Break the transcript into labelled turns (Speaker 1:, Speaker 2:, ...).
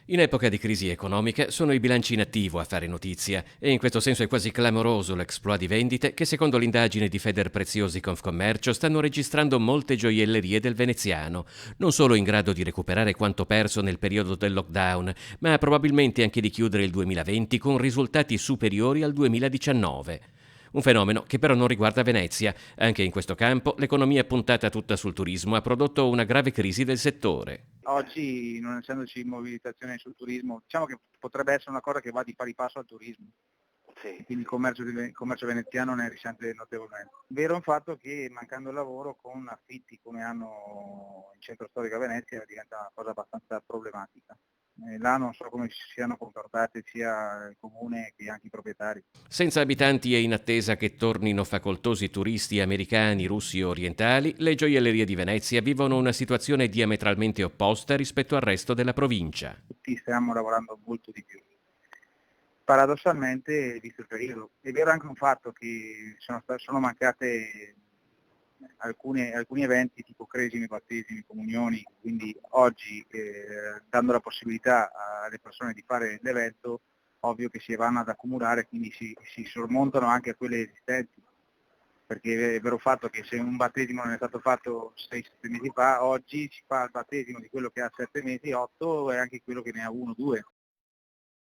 Speaker 1: In epoca di crisi economica sono i bilanci in attivo a fare notizia e in questo senso è quasi clamoroso l'exploit di vendite che secondo l'indagine di Federpreziosi Confcommercio stanno registrando molte gioiellerie del veneziano, non solo in grado di recuperare quanto perso nel periodo del lockdown, ma probabilmente anche di chiudere il 2020 con risultati superiori al 2019. Un fenomeno che però non riguarda Venezia. Anche in questo campo l'economia puntata tutta sul turismo ha prodotto una grave crisi del settore.
Speaker 2: Oggi, non essendoci mobilitazione sul turismo, diciamo che potrebbe essere una cosa che va di pari passo al turismo,
Speaker 3: Sì,
Speaker 2: quindi il commercio veneziano ne risente notevolmente. Vero è un fatto che mancando il lavoro con affitti come hanno in centro storico a Venezia diventa una cosa abbastanza problematica. Là non so come si siano comportati sia il comune che anche i proprietari.
Speaker 1: Senza abitanti e in attesa che tornino facoltosi turisti americani, russi o orientali, le gioiellerie di Venezia vivono una situazione diametralmente opposta rispetto al resto della provincia.
Speaker 2: Tutti stiamo lavorando molto di più. Paradossalmente, visto il periodo, è vero anche un fatto che sono mancate alcuni eventi tipo cresimi, battesimi, comunioni, quindi oggi dando la possibilità alle persone di fare l'evento, ovvio che si vanno ad accumulare, quindi si sormontano anche a quelle esistenti, perché è vero fatto che se un battesimo non è stato fatto 6-7 mesi fa, oggi si fa il battesimo di quello che ha 7 mesi, 8 e anche quello che ne ha 1-2.